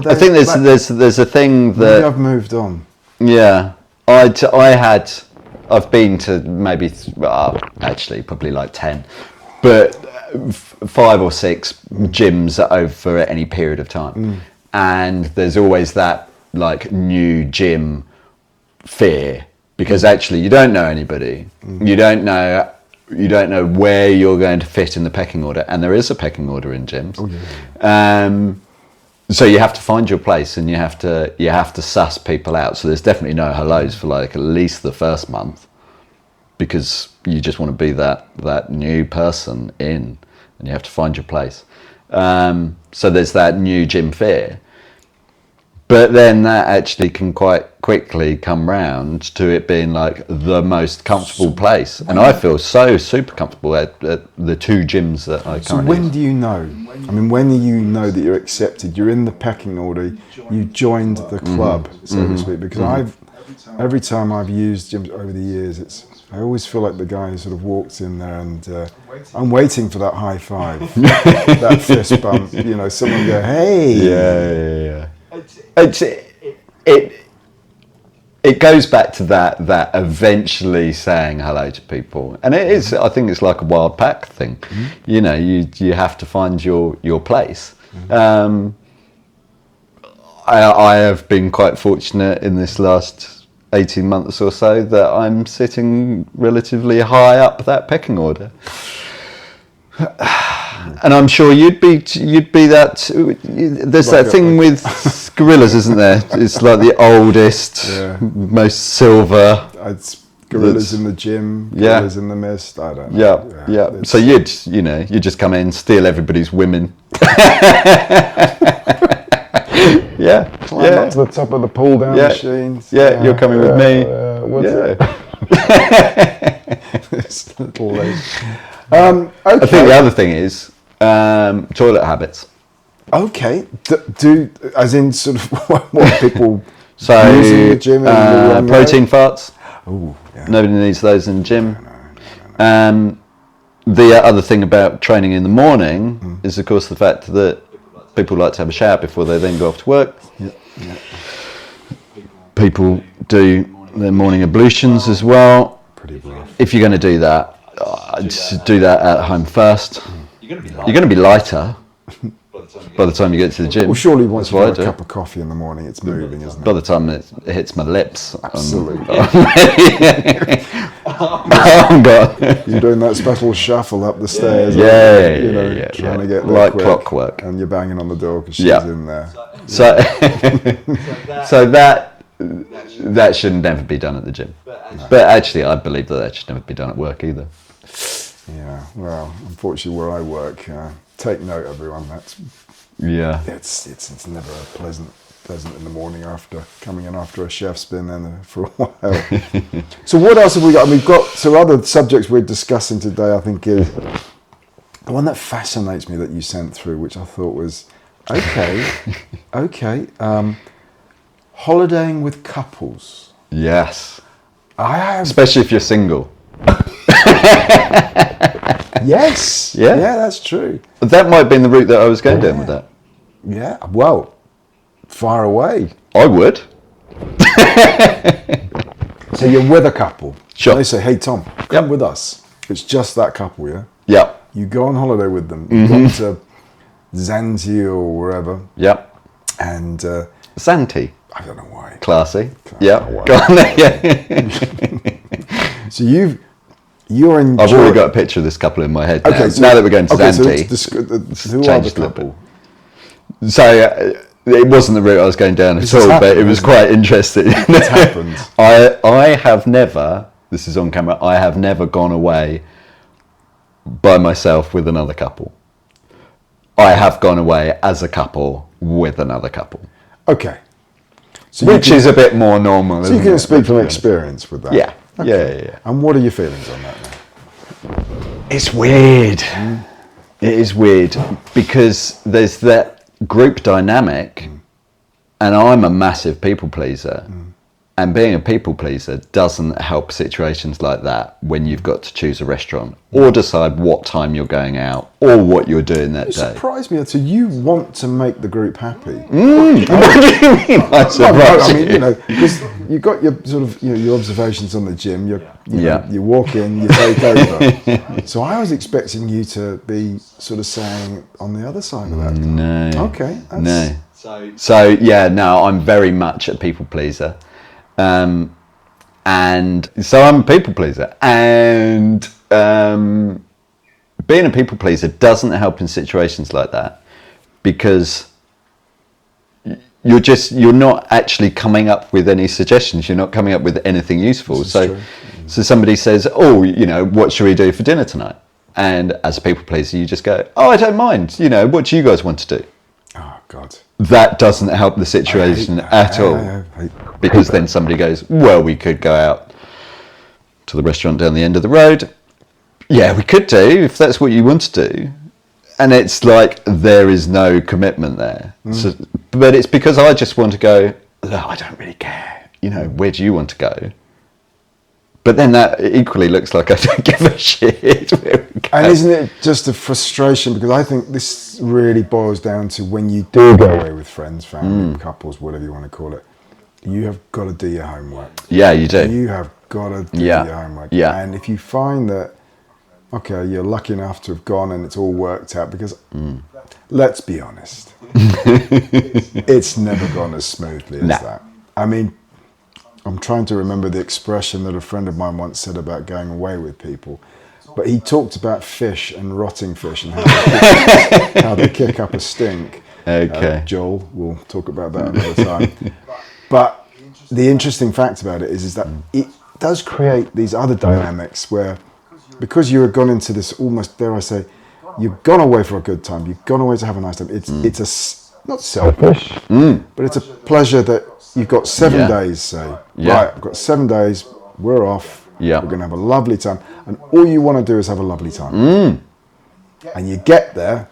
I think there's a thing that maybe I've moved on. Yeah, I've been to maybe actually probably like 10, but 5 or 6 gyms over at any period of time, and there's always that like new gym fear, because actually you don't know anybody, you don't know where you're going to fit in the pecking order, and there is a pecking order in gyms. Oh, yeah. So you have to find your place, and you have to suss people out. So there's definitely no hellos for like at least the first month, because you just want to be that new person in, and you have to find your place. So there's that new gym fear. But then that actually can quite quickly come round to it being like the most comfortable place. And I feel so super comfortable at the 2 gyms that I currently So when do you know? I mean, when do you know that you're accepted? You're in the pecking order. You joined the club, so to speak. Because every time I've used gyms over the years, I always feel like the guy who sort of walks in there and I'm waiting for that high five, that fist bump. You know, someone go, hey. Yeah. It goes back to that eventually saying hello to people, and it is. I think it's like a wild pack thing. You know, you have to find your place. I have been quite fortunate in this last 18 months or so that I'm sitting relatively high up that pecking order. And I'm sure you'd be that. There's that thing with gorillas, isn't there? It's like the oldest, most silver. It's gorillas in the gym, gorillas in the mist. I don't know. Yeah. So you'd just come in, steal everybody's women. Climb up to the top of the pull down machines. Yeah, you're coming with me. This little lady. Okay. I think the other thing is toilet habits. Okay. Do as in sort of what people so using the gym in protein farts. Oh, yeah. Nobody needs those in the gym. No. The other thing about training in the morning is, of course, the fact that people like to have a shower before they then go off to work. Yeah. People do their morning ablutions as well. Pretty rough. If you're going to do that, just do that at home first. You're going to be lighter by the time you get to the gym. Well, surely once you have a cup of coffee in the morning, it's moving, isn't it? By the time it hits my lips, absolutely. I'm gone. You're doing that special shuffle up the stairs. Trying to get there like quick, clockwork, and you're banging on the door because she's in there. So that should never be done at the gym. No. But actually, I believe that should never be done at work either. Yeah, well, unfortunately, where I work, take note, everyone. It's never a pleasant in the morning after coming in after a chef's been in for a while. So what else have we got? And we've got some other subjects we're discussing today. I think is the one that fascinates me that you sent through, which I thought was okay. Holidaying with couples. Yes. Especially if you're single. Yes. Yeah, that's true. That might have been the route that I was going down with that. Yeah. Well, far away. I would. So you're with a couple. Sure. And they say, "Hey, Tom, come with us." It's just that couple, yeah? Yeah. You go on holiday with them. You go to Zante or wherever. Yeah. And Zante. I don't know why. Classy. Yeah. Go on there. Yeah. So you're enjoying. I've already got a picture of this couple in my head now. Okay, so, now that we're going to Zante. So who are the couple? So it wasn't the route I was going down at all, but it was quite interesting. It's happened. I have never, this is on camera, I have never gone away by myself with another couple. I have gone away as a couple with another couple. Okay. So which is a bit more normal. So you can speak from experience with that. Yeah. Okay. Yeah. And what are your feelings on that now? It's weird. It is weird because there's that group dynamic, and I'm a massive people pleaser. And being a people pleaser doesn't help situations like that when you've got to choose a restaurant or decide what time you're going out or what you're doing that day. You surprised me. So you want to make the group happy. What do you mean? I mean, you know, because you've got your sort of, you know, your observations on the gym. You walk in, you take over. So I was expecting you to be sort of saying on the other side of that. No. Okay. No. So yeah, no, I'm very much a people pleaser. And so I'm a people pleaser, and being a people pleaser doesn't help in situations like that, because you're not actually coming up with any suggestions. You're not coming up with anything useful. So somebody says, oh, you know, what should we do for dinner tonight? And as a people pleaser, you just go, oh, I don't mind. You know, what do you guys want to do? Oh, God. That doesn't help the situation at all. Because then somebody goes, well, we could go out to the restaurant down the end of the road. Yeah, we could do, if that's what you want to do. And it's like, there is no commitment there. So, but it's because I just want to go, I don't really care. You know, where do you want to go? But then that equally looks like I don't give a shit. And isn't it just a frustration? Because I think this really boils down to when you do go away with friends, family, couples, whatever you want to call it, you have got to do your homework. Yeah, you do. You have got to do your homework. Yeah. And if you find that, okay, you're lucky enough to have gone and it's all worked out, because let's be honest, it's never gone as smoothly as that. I mean, I'm trying to remember the expression that a friend of mine once said about going away with people, but he talked about fish and rotting fish and how they kick up a stink. Okay. Joel, we'll talk about that another time. But the interesting fact about it is that it does create these other dynamics where, because you have gone into this almost, dare I say, you've gone away for a good time, you've gone away to have a nice time. It's not selfish, but it's a pleasure that you've got 7 days, say. Right, I've got 7 days, we're off, we're going to have a lovely time. And all you want to do is have a lovely time. And you get there,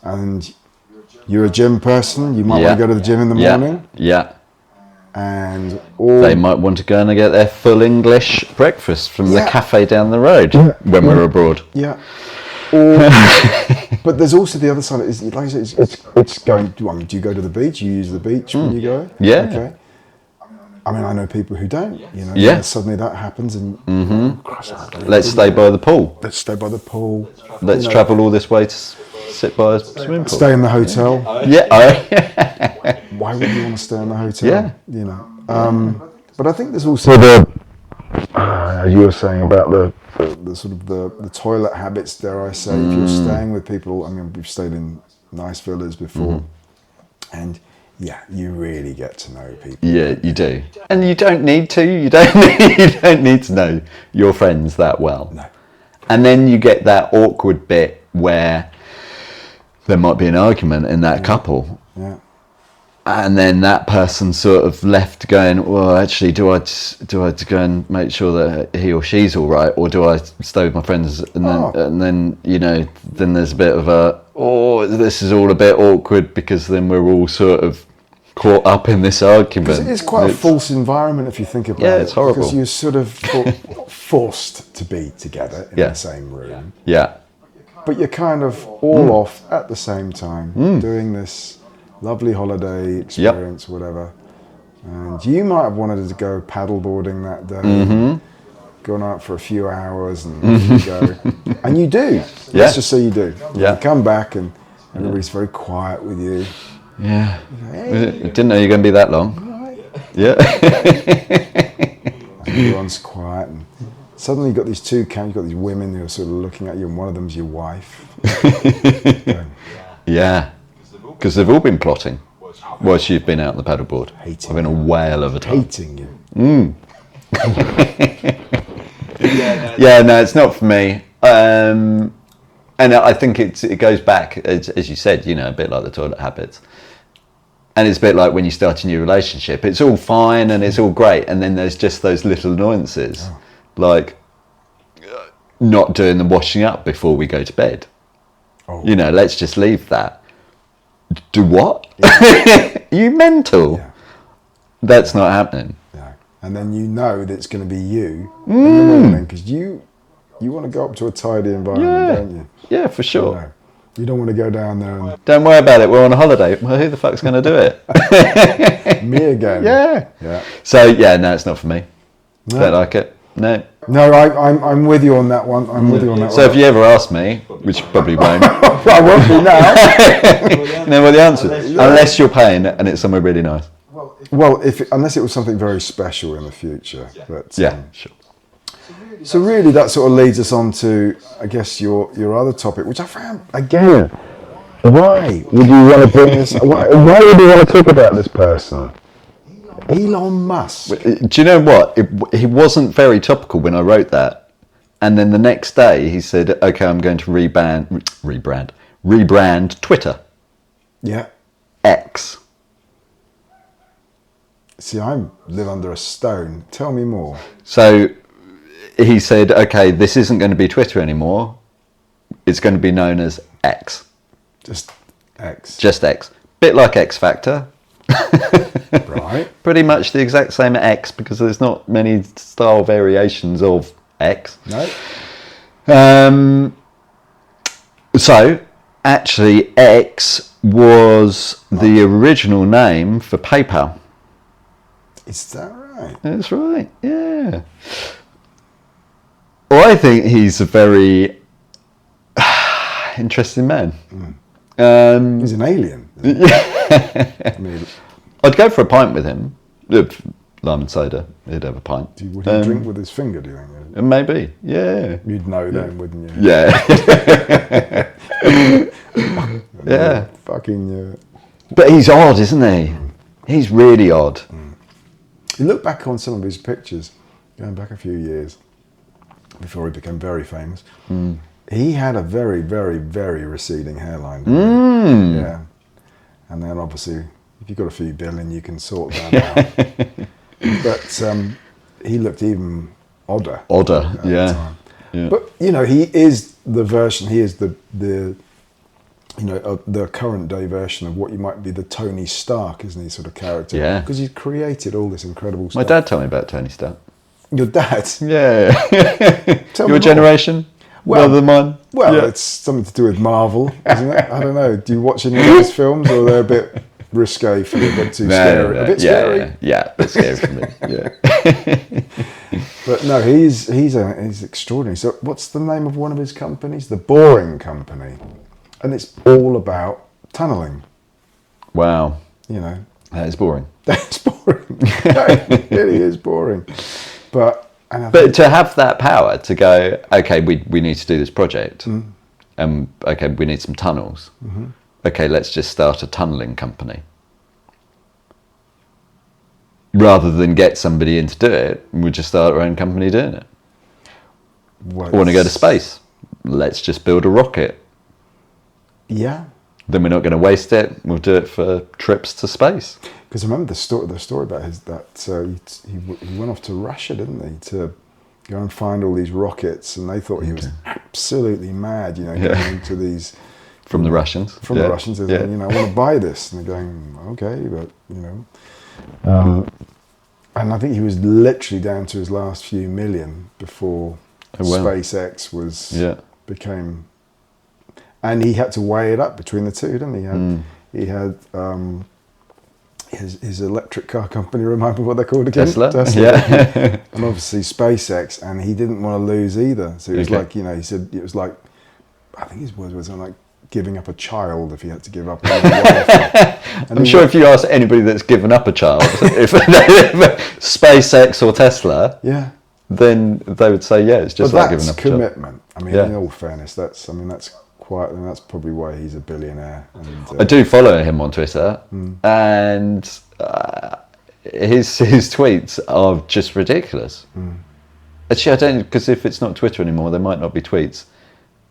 and you're a gym person, you might want to go to the gym in the morning. Yeah. And they might want to go and get their full English breakfast from the cafe down the road when we're abroad. Yeah. But there's also the other side. Is like I said, it's going. Do you go to the beach? You use the beach when you go? Yeah. Okay. I mean, I know people who don't. You know. Yeah. Suddenly that happens, and let's stay by the pool. Let's stay by the pool. Let's travel all this way to sit by a swimming pool. Stay in the hotel. Yeah. Why would you want to stay in the hotel? Yeah. You know. But I think there's also as you were saying about the sort of the toilet habits, dare I say, if you're staying with people. I mean, we've stayed in nice villas before, and you really get to know people. Yeah, you do, and you don't need to. You don't need to know your friends that well. No. And then you get that awkward bit where there might be an argument in that couple. Yeah. And then that person sort of left going, well, actually, do I go and make sure that he or she's all right, or do I stay with my friends? And then you know, then there's a bit of this is all a bit awkward, because then we're all sort of caught up in this argument. It's quite a false environment if you think about it. Yeah, it's horrible. Because you're sort of forced to be together in the same room. Yeah. But you're kind of all off at the same time, doing this lovely holiday experience, whatever. And you might have wanted to go paddleboarding that day, gone out for a few hours, and you go. And you do. Let's just say you do. Yeah. You come back and everybody's very quiet with you. Yeah. You go, hey, didn't know you were going to be that long. right. Yeah. And everyone's quiet, and suddenly you've got these two you've got these women who are sort of looking at you, and one of them's your wife. Yeah. Because they've all been plotting whilst you've been out on the paddleboard. Hating Having a whale of a time. Hating you. Yeah, no, it's not for me. And I think it goes back, as you said, you know, a bit like the toilet habits. And it's a bit like when you start a new relationship. It's all fine and it's all great, and then there's just those little annoyances, like not doing the washing up before we go to bed. You know, let's just leave that. Do what? Yeah. You mental? Yeah. That's not happening. Yeah. and then you know that it's going to be you in the morning, because you want to go up to a tidy environment, don't you? Yeah, for sure. You know, you don't want to go down there and Don't worry about it. We're on a holiday. Well, who the fuck's going to do it? me again. Yeah. So no, it's not for me. No. Don't like it. No. No, I'm with you on that one. I'm with you on that So one. if you ever ask me, which you probably won't, I won't be now. no, well, the answer is unless you're paying and it's somewhere really nice. Well, unless it was something very special in the future. But, Sure. So really, that sort of leads us on to, I guess, your other topic, which I found, again, why would you want to bring this? Why would you want to talk about this person? Elon Musk. Do you know what? He wasn't very topical when I wrote that. And then the next day he said, okay, I'm going to rebrand Twitter. Yeah. X. See, I live under a stone. Tell me more. So he said, okay, this isn't going to be Twitter anymore. It's going to be known as X. Just X. Just X. Bit like X Factor. Right. Pretty much the exact same X, because there's not many style variations of X. No. So actually X was the original name for PayPal. Is that right? That's right, yeah. Well, I think he's a very interesting man. He's an alien. I mean, I'd go for a pint with him. Lime and soda, he'd have a pint. would he drink with his finger, do you think? Maybe, yeah. You'd know then, wouldn't you? Yeah. Yeah. Fucking... But he's odd, isn't he? He's really odd. You look back on some of his pictures, going back a few years, before he became very famous, he had a very, very, very receding hairline. Yeah. And then obviously, if you've got a few billion, you can sort that out. But he looked even odder. At the time. Yeah. But, you know, he is the current day version of what you might be the Tony Stark, isn't he, sort of character? Yeah. Because he's created all this incredible stuff. My dad told me about Tony Stark. Your dad? Yeah. Tell me Your more. generation? Well, rather than mine? Well, Yeah. it's something to do with Marvel, isn't it? I don't know. Do you watch any of those films, or they're a bit risque for you, a bit too scary? A bit scary? Yeah, a bit scary for me, yeah. But no, he's extraordinary. So what's the name of one of his companies? The Boring Company. And it's all about tunnelling. Wow. You know. That is boring. That's boring. It really is boring. But to have that power to go, okay, we need to do this project. Okay, we need some tunnels. Okay, let's just start a tunnelling company. Rather than get somebody in to do it, we'll just start our own company doing it. Well, I want to go to space. Let's just build a rocket. Yeah. Then we're not going to waste it. We'll do it for trips to space. Because I remember the story about he went off to Russia, didn't he, to go and find all these rockets, and they thought he was absolutely mad, you know, going into these... From the Russians. From the Russians, they're saying, you know, I want to buy this. And they're going, okay, but, you know... and I think he was literally down to his last few million before SpaceX became... And he had to weigh it up between the two, didn't he? He had his electric car company, remind me what they're called again? Tesla. Yeah. And obviously SpaceX, and he didn't want to lose either. So it was like, you know, he said it was like, I think his words were something like giving up a child if he had to give up another wife. I'm sure if you ask anybody that's given up a child, if SpaceX or Tesla, then they would say, yeah, it's just like giving up a child. Commitment. I mean, in all fairness, that's quite, and that's probably why he's a billionaire. And, I do follow him on Twitter, and his tweets are just ridiculous. Actually, I don't, because if it's not Twitter anymore, there might not be tweets.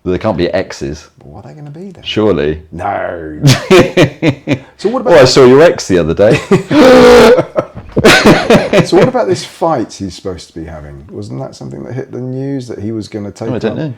There can't be X's. But what are they going to be then? Surely. No. So what about? Well, I saw your X the other day. So what about this fight he's supposed to be having? Wasn't that something that hit the news, that he was going to take? I don't know.